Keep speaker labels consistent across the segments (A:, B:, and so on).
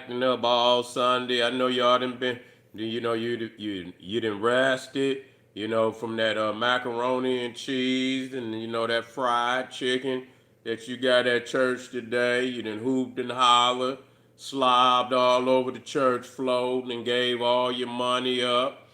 A: acting up all Sunday. I know y'all done been, you done rested, from that macaroni and cheese and that fried chicken that you got at church today. You done hooped and hollered, slobbed all over the church floor and gave all your money up.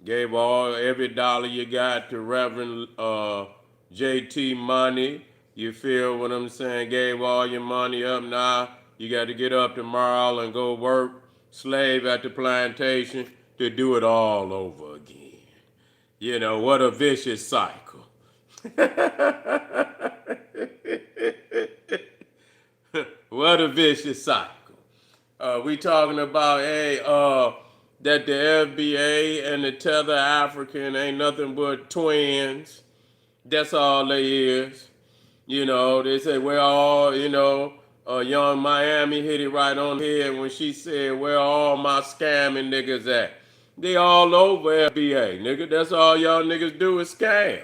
A: Gave every dollar you got to Reverend JT Money. You feel what I'm saying? Gave all your money up. Now you got to get up tomorrow and go work slave at the plantation to do it all over again. What a vicious cycle. What a vicious cycle. We talking about, hey, that the FBA and the Tether African ain't nothing but twins. That's all they is. They say, we're all, young Miami hit it right on the head when she said, where all my scamming niggas at? They all over FBA, nigga. That's all y'all niggas do is scam.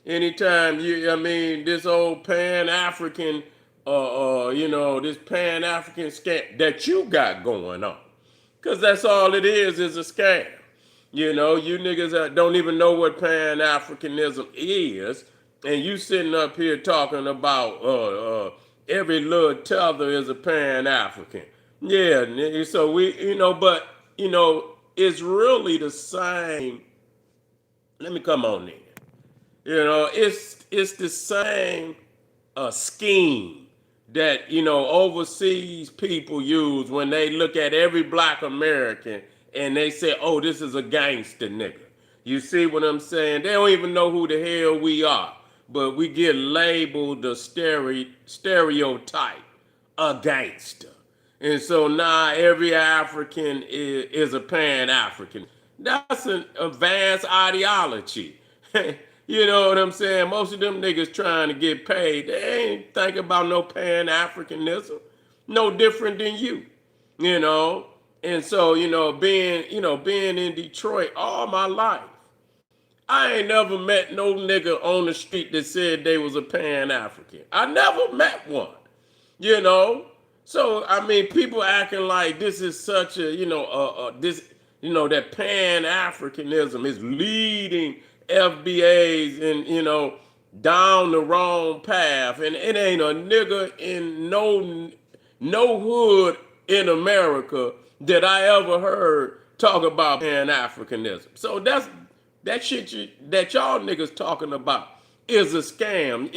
A: Anytime this old Pan-African, this Pan-African scam that you got going on. Because that's all it is a scam. You niggas that don't even know what Pan-Africanism is, and you sitting up here talking about every little tether is a Pan-African. Yeah, nigga, so but, it's really the same. Let me come on in. It's the same scheme that overseas people use when they look at every black American and they say, "Oh, this is a gangster nigga." You see what I'm saying? They don't even know who the hell we are, but we get labeled a stereotype, a gangster, and so now every African is a Pan-African. That's an advanced ideology. You know what I'm saying? Most of them niggas trying to get paid. They ain't thinking about no Pan-Africanism. No different than you. And so, being in Detroit all my life, I ain't never met no nigga on the street that said they was a Pan-African. I never met one. So people acting like this is such a, that Pan-Africanism is leading FBAs and down the wrong path, and it ain't a nigga in no hood in America that I ever heard talk about Pan-Africanism. So that shit that y'all niggas talking about is a scam.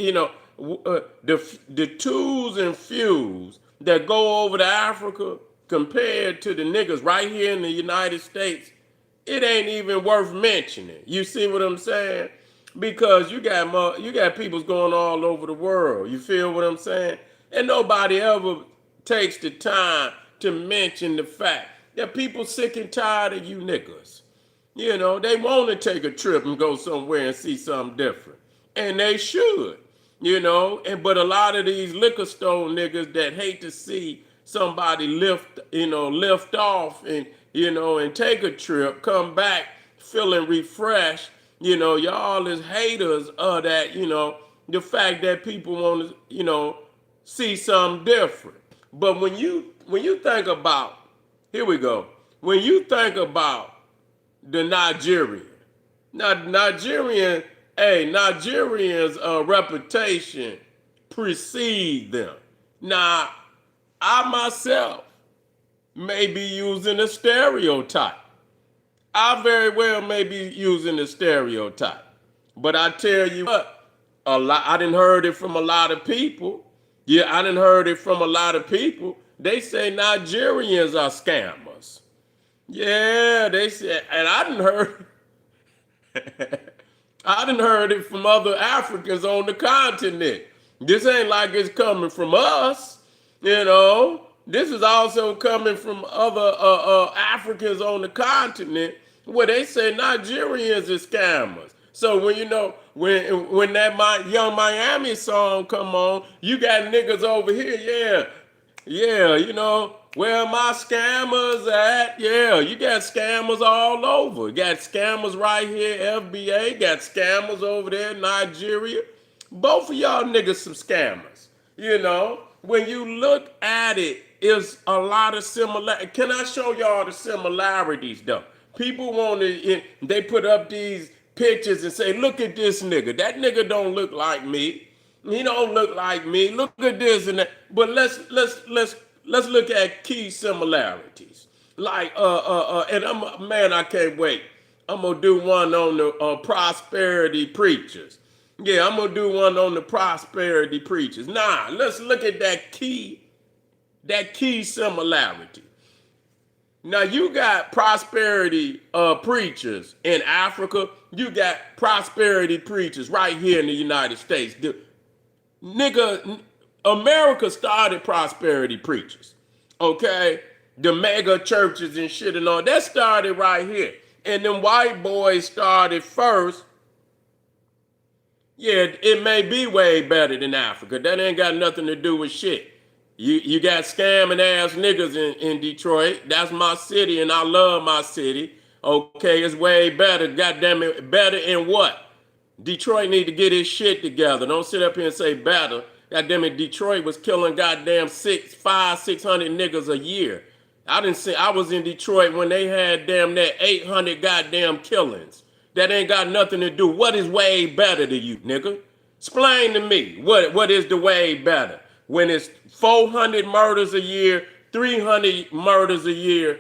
A: The twos and fews that go over to Africa compared to the niggas right here in the United States, it ain't even worth mentioning. You see what I'm saying? Because you got peoples going all over the world. You feel what I'm saying? And nobody ever takes the time to mention the fact that people sick and tired of you niggas. They want to take a trip and go somewhere and see something different. And they should, but a lot of these liquor store niggas that hate to see somebody lift off and and take a trip, come back feeling refreshed. Y'all is haters of that, the fact that people want to, see something different. But when you think about, here we go, when you think about the Nigerian, now Nigerians' reputation precedes them. Now, I myself may be using a stereotype. I very well may be using a stereotype. But I tell you what, I done heard it from a lot of people. Yeah, I done heard it from a lot of people. They say Nigerians are scammers. Yeah, they say, and I done heard it from other Africans on the continent. This ain't like it's coming from us, This is also coming from other Africans on the continent where they say Nigerians are scammers. So when that Young Miami song come on, you got niggas over here, where my scammers at? Yeah, you got scammers all over. You got scammers right here, FBA, got scammers over there in Nigeria. Both of y'all niggas some scammers. When you look at it is a lot of similar. Can I show y'all the similarities though? People want to, they put up these pictures and say, look at this nigga. That nigga don't look like me. He don't look like me. Look at this and that. But let's look at key similarities. Like and man, I can't wait. I'm gonna do one on the prosperity preachers. Yeah, I'm gonna do one on the prosperity preachers. Nah, let's look at that key similarity. Now you got prosperity preachers in Africa. You got prosperity preachers right here in the United States. Nigga, America started prosperity preachers. Okay? The mega churches and shit and all. That started right here. And then white boys started first. Yeah, it may be way better than Africa. That ain't got nothing to do with shit. You got scamming ass niggas in Detroit. That's my city, and I love my city. Okay, it's way better. Goddamn it, better in what? Detroit need to get his shit together. Don't sit up here and say better. Goddamn it, Detroit was killing goddamn 600 niggas a year. I was in Detroit when they had damn that 800 goddamn killings. That ain't got nothing to do. What is way better to you, nigga? Explain to me what is the way better? When it's 400 murders a year, 300 murders a year,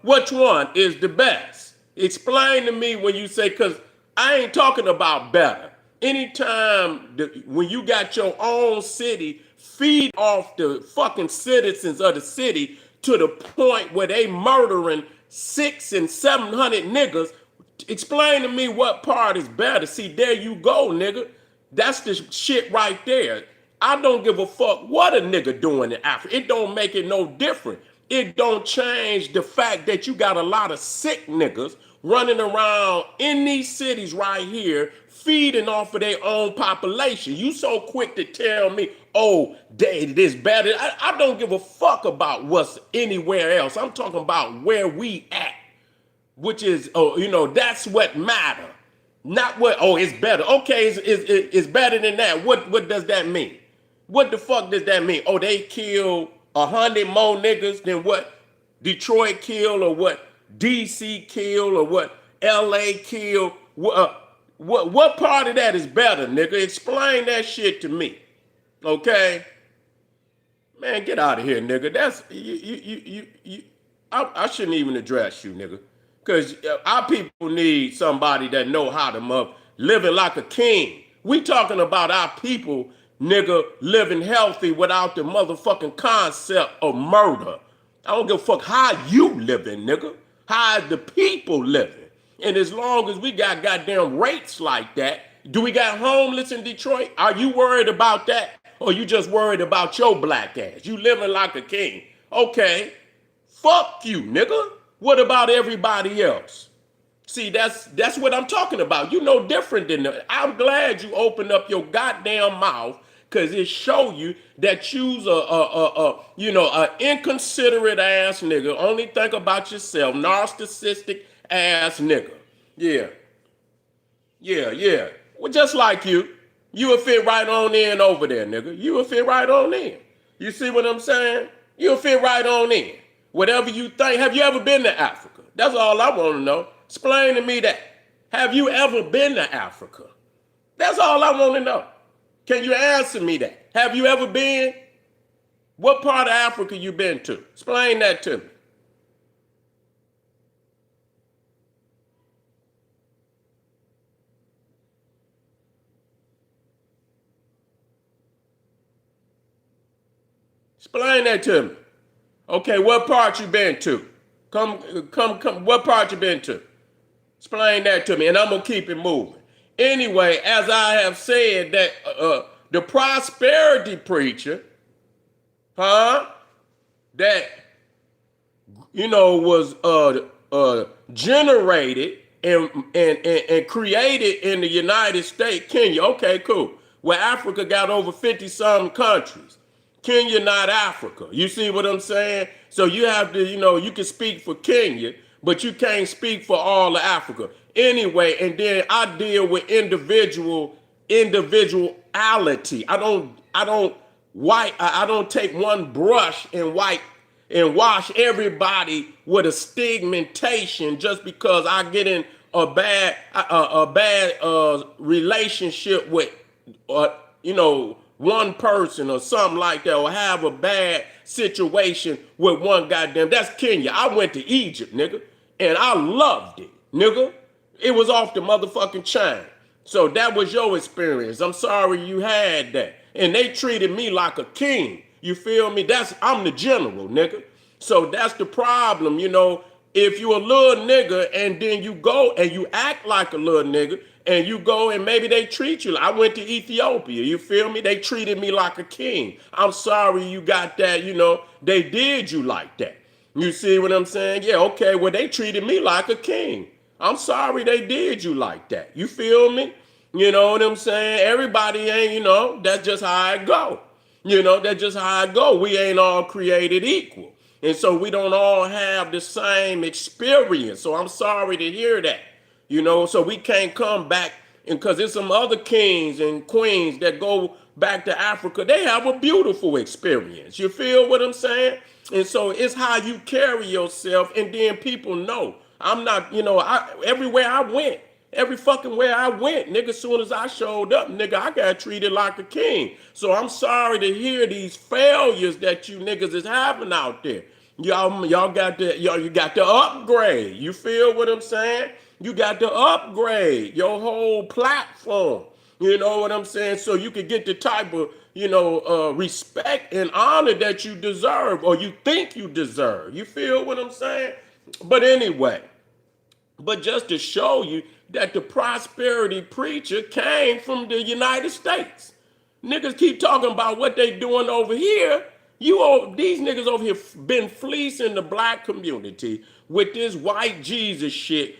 A: which one is the best? Explain to me when you say, because I ain't talking about better. Anytime when you got your own city, feed off the fucking citizens of the city to the point where they murdering 600 and 700 niggas. Explain to me what part is better. See, there you go, nigga. That's the shit right there. I don't give a fuck what a nigga doing in Africa. It don't make it no different. It don't change the fact that you got a lot of sick niggas running around in these cities right here, feeding off of their own population. You so quick to tell me, oh, this better. I don't give a fuck about what's anywhere else. I'm talking about where we at, which is, that's what matter. Not what, it's better. Okay, it's better than that. What does that mean? What the fuck does that mean? Oh, they killed 100 more niggas than what Detroit killed, or what DC killed, or what LA killed. What part of that is better, nigga? Explain that shit to me. Okay? Man, get out of here, nigga. That's I shouldn't even address you, nigga. Because our people need somebody that know how to living like a king. We talking about our people, nigga, living healthy without the motherfucking concept of murder. I don't give a fuck how you living, nigga. How is the people living? And as long as we got goddamn rates like that, do we got homeless in Detroit? Are you worried about that? Or you just worried about your black ass? You living like a king. Okay. Fuck you, nigga. What about everybody else? See, that's what I'm talking about. You know different than that. I'm glad you opened up your goddamn mouth, because it show you that you's a inconsiderate ass nigga. Only think about yourself. Narcissistic ass nigga. Yeah. Well, just like you. You will fit right on in over there, nigga. You will fit right on in. You see what I'm saying? You'll fit right on in. Whatever you think. Have you ever been to Africa? That's all I want to know. Explain to me that. Have you ever been to Africa? That's all I want to know. Can you answer me that? Have you ever been? What part of Africa you been to? Explain that to me. Explain that to me. Okay, what part you been to? Come, what part you been to? Explain that to me, and I'm going to keep it moving. Anyway, as I have said, that the prosperity preacher, that, was generated and created in the United States, Kenya. Okay, cool. Where Africa got over 50-some countries. Kenya, not Africa. You see what I'm saying? So you have to, you can speak for Kenya, but you can't speak for all of Africa. Anyway, and then I deal with individuality. I don't white. I don't take one brush and wash everybody with a stigmatization just because I get in a bad relationship with one person or something like that, or have a bad situation with one goddamn. That's Kenya. I went to Egypt, nigga, and I loved it, nigga. It was off the motherfucking chain. So that was your experience. I'm sorry you had that. And they treated me like a king. You feel me? I'm the general, nigga. So that's the problem, If you a little nigga and then you go and you act like a little nigga and you go and maybe they treat you. I went to Ethiopia, you feel me? They treated me like a king. I'm sorry you got that, they did you like that. You see what I'm saying? Yeah, okay, well, they treated me like a king. I'm sorry they did you like that. You feel me? You know what I'm saying? Everybody ain't, that's just how it go. That's just how it go. We ain't all created equal. And so we don't all have the same experience. So I'm sorry to hear that. So we can't come back, and because there's some other kings and queens that go back to Africa, they have a beautiful experience. You feel what I'm saying? And so it's how you carry yourself, and then people know. I'm not, everywhere I went, every fucking where I went, nigga, as soon as I showed up, nigga, I got treated like a king. So I'm sorry to hear these failures that you niggas is having out there. Y'all got you got to upgrade. You feel what I'm saying? You got to upgrade your whole platform. You know what I'm saying? So you can get the type of, respect and honor that you deserve, or you think you deserve. You feel what I'm saying? But anyway, just to show you that the prosperity preacher came from the United States. Niggas keep talking about what they doing over here. These niggas over here been fleecing the black community with this white Jesus shit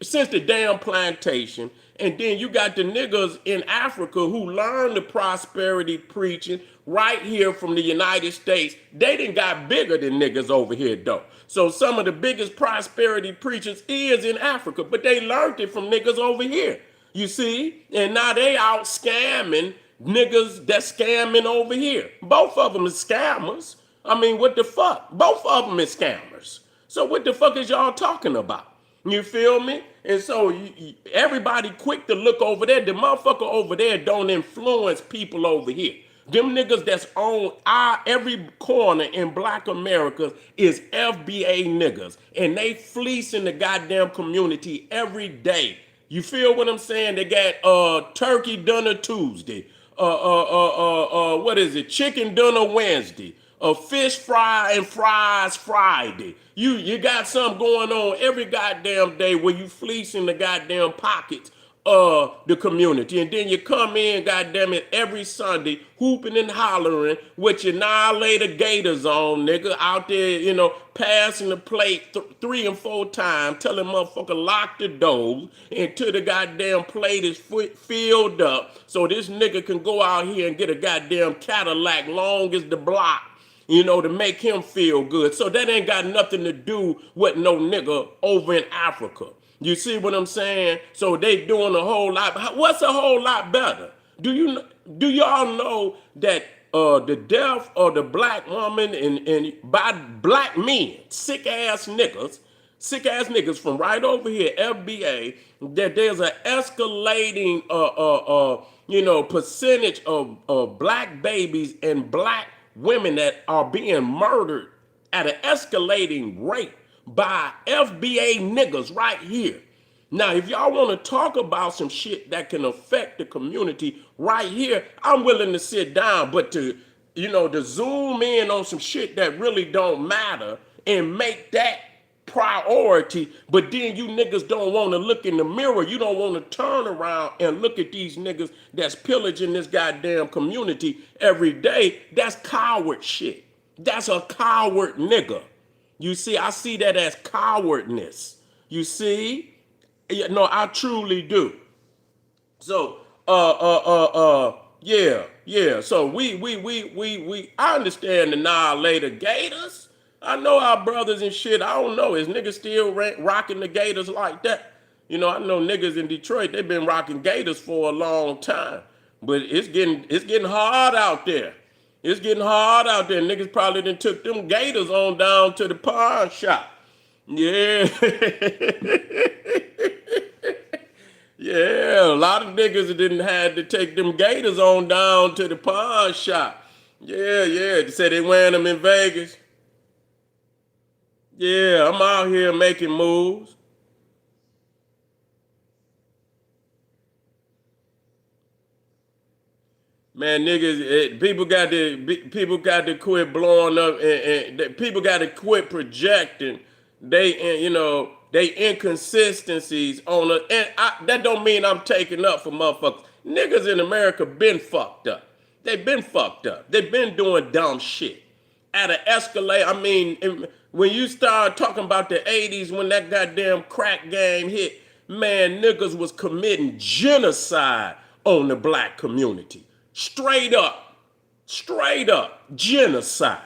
A: since the damn plantation. And then you got the niggas in Africa who learned the prosperity preaching right here from the United States. They done got bigger than niggas over here though. So some of the biggest prosperity preachers is in Africa, but they learned it from niggas over here. You see? And now they out scamming niggas that's scamming over here. Both of them is scammers. I mean, what the fuck? Both of them is scammers. So what the fuck is y'all talking about? You feel me? And so everybody quick to look over there. The motherfucker over there don't influence people over here. Them niggas that's on every corner in black America is FBA niggas. And they fleecing the goddamn community every day. You feel what I'm saying? They got turkey dinner Tuesday. What is it? Chicken dinner Wednesday. Fish fry and fries Friday. You got something going on every goddamn day where you fleecing the goddamn pockets of the community. And then you come in, goddamn it, every Sunday, hooping and hollering with your annihilator gators on, nigga, out there, passing the plate 3 and 4 times, telling motherfucker lock the doors until the goddamn plate is filled up so this nigga can go out here and get a goddamn Cadillac long as the block, to make him feel good. So that ain't got nothing to do with no nigga over in Africa. You see what I'm saying? So they doing a whole lot. What's a whole lot better? Do y'all know that the death of the black woman and by black men, sick ass niggas from right over here, FBA, that there's an escalating percentage of black babies and black women that are being murdered at an escalating rate by FBA niggas right here. Now, if y'all want to talk about some shit that can affect the community right here, I'm willing to sit down, but to zoom in on some shit that really don't matter and make that priority, but then you niggas don't want to look in the mirror. You don't want to turn around and look at these niggas that's pillaging this goddamn community every day. That's coward shit. That's a coward nigga. You see, I see that as cowardness. You see? No, I truly do. So, yeah. So I understand the annihilator gators. I know our brothers and shit. I don't know. Is niggas still rocking the gators like that? I know niggas in Detroit, they've been rocking gators for a long time. But it's getting hard out there. It's getting hard out there. Niggas probably done took them gators on down to the pawn shop. Yeah. Yeah, a lot of niggas didn't had to take them gators on down to the pawn shop. Yeah, yeah. They said they wearing them in Vegas. Yeah, I'm out here making moves. Man, niggas, people got to quit blowing up, and people got to quit projecting they inconsistencies on us. And that don't mean I'm taking up for motherfuckers. Niggas in America been fucked up. They been fucked up. They been doing dumb shit at an escalate. I mean, when you start talking about the 80s, when that goddamn crack game hit, man, niggas was committing genocide on the black community. Straight up genocide.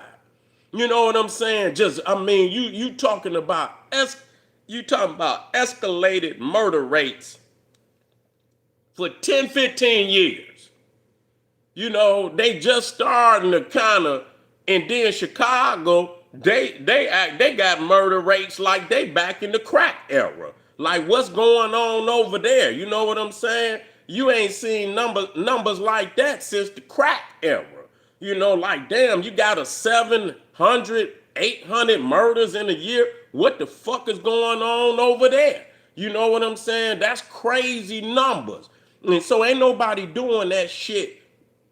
A: You know what I'm saying? Just, I mean, you talking about escalated murder rates for 10, 15 years. You know, they just starting to kind of, and then Chicago, they got murder rates like they back in the crack era. Like what's going on over there? You know what I'm saying? You ain't seen numbers like that since the crack era. You know, like damn, you got a 700, 800 murders in a year. What the fuck is going on over there? You know what I'm saying? That's crazy numbers. And so ain't nobody doing that shit.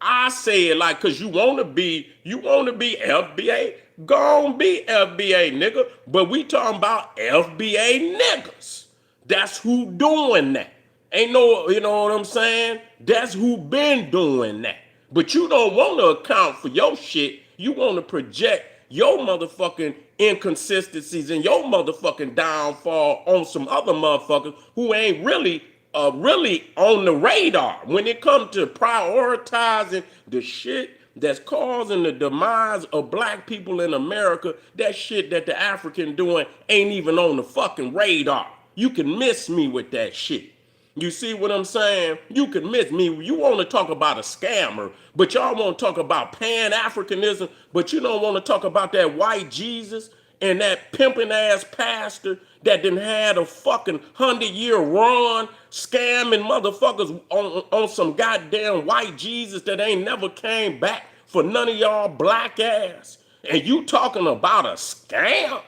A: I say it like, cause you wanna be FBA, go on be FBA, nigga. But we talking about FBA niggas. That's who doing that. Ain't no, you know what I'm saying? That's who been doing that. But you don't want to account for your shit. You want to project your motherfucking inconsistencies and your motherfucking downfall on some other motherfuckers who ain't really on the radar when it comes to prioritizing the shit that's causing the demise of black people in America. That shit that the African doing ain't even on the fucking radar. You can miss me with that shit. You see what I'm saying? You can miss me. You want to talk about a scammer, but y'all want to talk about Pan-Africanism, but you don't want to talk about that white Jesus and that pimping ass pastor that done had a fucking 100-year run scamming motherfuckers on some goddamn white Jesus that ain't never came back for none of y'all black ass. And you talking about a scam?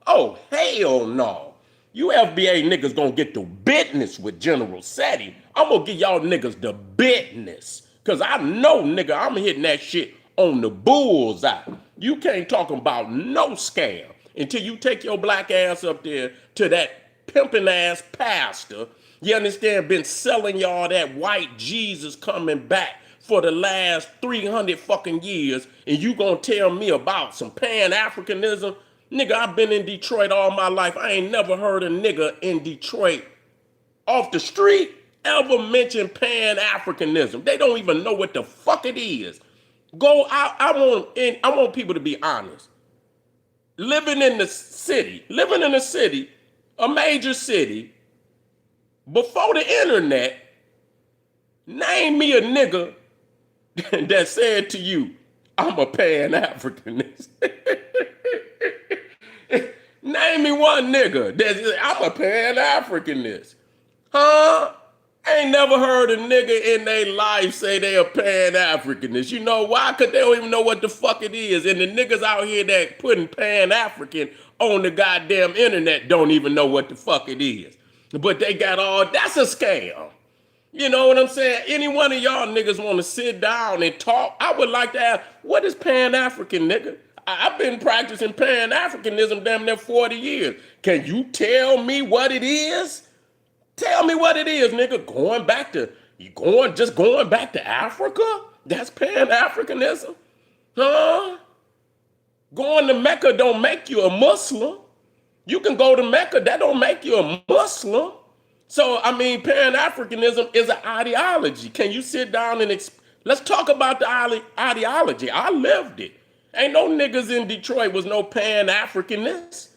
A: Oh, hell no. You FBA niggas gonna get the business with generalseti. I'm gonna give y'all niggas the business. Cause I know, nigga, I'm hitting that shit on the bullseye. You can't talk about no scam until you take your black ass up there to that pimping ass pastor. You understand? Been selling y'all that white Jesus coming back for the last 300 fucking years. And you gonna tell me about some Pan-Africanism? Nigga, I've been in Detroit all my life. I ain't never heard a nigga in Detroit off the street ever mention Pan-Africanism. They don't even know what the fuck it is. I want people to be honest. Living in the city, a major city, before the internet, name me a nigga that said to you, I'm a Pan-Africanist. Name me one nigga that I'm a Pan-Africanist. Huh? Ain't never heard a nigga in their life say they a Pan-Africanist. You know why? Because they don't even know what the fuck it is. And the niggas out here that putting Pan-African on the goddamn internet don't even know what the fuck it is. But they got that's a scam. You know what I'm saying? Any one of y'all niggas want to sit down and talk, I would like to ask, what is Pan-African, nigga? I've been practicing Pan-Africanism damn near 40 years. Can you tell me what it is? Tell me what it is, nigga. Going back to Africa? That's Pan-Africanism? Huh? Going to Mecca don't make you a Muslim. You can go to Mecca, that don't make you a Muslim. So, I mean, Pan-Africanism is an ideology. Can you sit down and let's talk about the ideology. I lived it. Ain't no niggas in Detroit was no Pan-Africanists.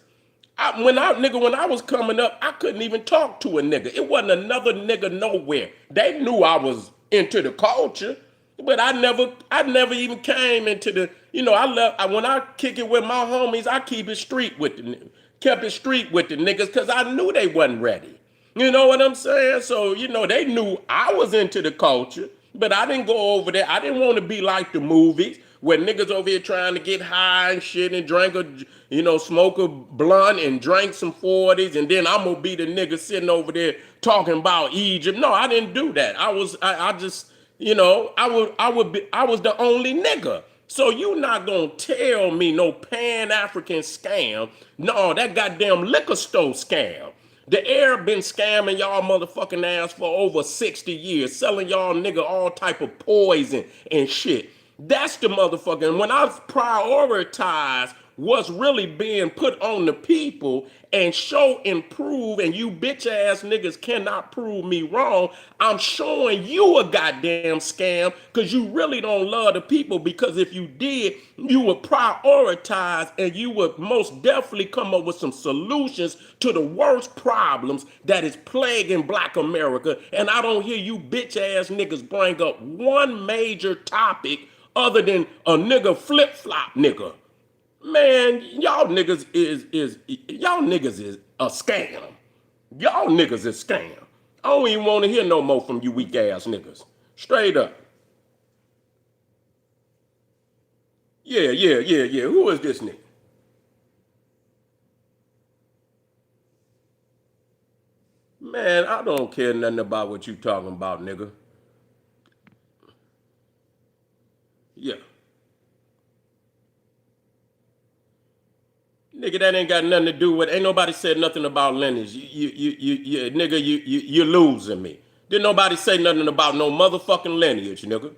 A: When I was coming up, I couldn't even talk to a nigga. It wasn't another nigga nowhere. They knew I was into the culture. But I never even came into the, when I kick it with my homies, I keep it street with the niggas. Kept it street with the niggas because I knew they wasn't ready. You know what I'm saying? So, they knew I was into the culture, but I didn't go over there. I didn't want to be like the movies where niggas over here trying to get high and shit and smoke a blunt and drink some 40s, and then I'm gonna be the nigga sitting over there talking about Egypt. No, I didn't do that. I just, I was the only nigga. So you not gonna tell me no Pan-African scam. No, that goddamn liquor store scam. The Arab been scamming y'all motherfucking ass for over 60 years, selling y'all nigga all type of poison and shit. That's the motherfucking, and when I prioritize what's really being put on the people and show and prove, and you bitch ass niggas cannot prove me wrong, I'm showing you a goddamn scam because you really don't love the people, because if you did, you would prioritize and you would most definitely come up with some solutions to the worst problems that is plaguing Black America. And I don't hear you bitch ass niggas bring up one major topic other than a nigga flip-flop nigga. Man, y'all niggas is a scam. Y'all niggas is scam. I don't even want to hear no more from you weak ass niggas. Straight up. Yeah. Who is this nigga? Man, I don't care nothing about what you talking about, nigga. Yeah. Nigga, that ain't got nothing to do with. Ain't nobody said nothing about lineage. Nigga, you're losing me. Didn't nobody say nothing about no motherfucking lineage, nigga.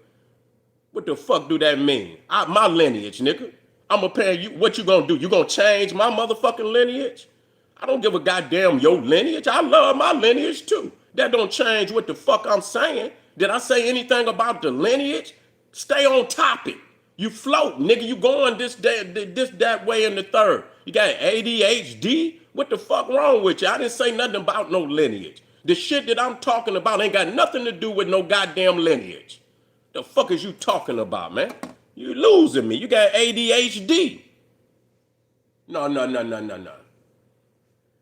A: What the fuck do that mean? My lineage, nigga. I'ma pay you. What you gonna do? You gonna change my motherfucking lineage? I don't give a goddamn your lineage. I love my lineage too. That don't change what the fuck I'm saying. Did I say anything about the lineage? Stay on topic. You float, nigga. You going that way in the third. You got ADHD? What the fuck wrong with you? I didn't say nothing about no lineage. The shit that I'm talking about ain't got nothing to do with no goddamn lineage. The fuck is you talking about, man? You losing me. You got ADHD. No.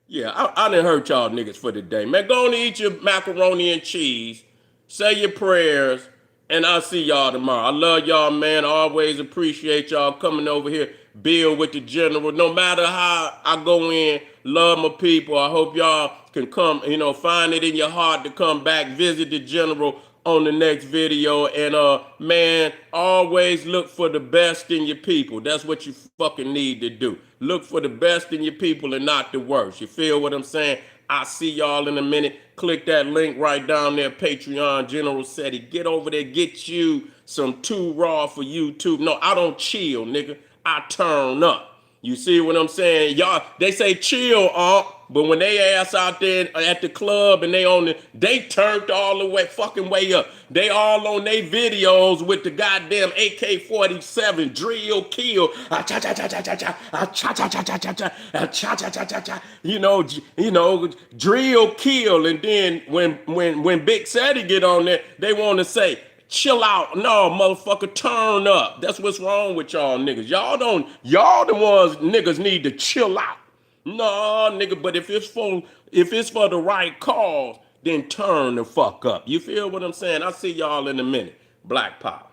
A: Yeah, I done hurt y'all niggas for the day. Man, go on and eat your macaroni and cheese. Say your prayers. And I'll see y'all tomorrow. I love y'all, man. I always appreciate y'all coming over here, build with the general. No matter how I go in, love my people. I hope y'all can come, find it in your heart to come back, visit the general on the next video. And man, always look for the best in your people. That's what you fucking need to do. Look for the best in your people and not the worst. You feel what I'm saying? I'll see y'all in a minute. Click that link right down there, Patreon, generalseti. Get over there, get you some Too Raw for YouTube. No, I don't chill, nigga. I turn up. You see what I'm saying? Y'all, they say chill, but when they ass out there at the club and they turned all the way fucking way up. They all on their videos with the goddamn AK-47 drill kill. Drill kill. And then when Big Seti get on there, they want to say, chill out. No, motherfucker, turn up. That's what's wrong with y'all niggas. Y'all the ones niggas need to chill out. No, nigga, but if it's for the right cause, then turn the fuck up. You feel what I'm saying? I'll see y'all in a minute. Black Pop.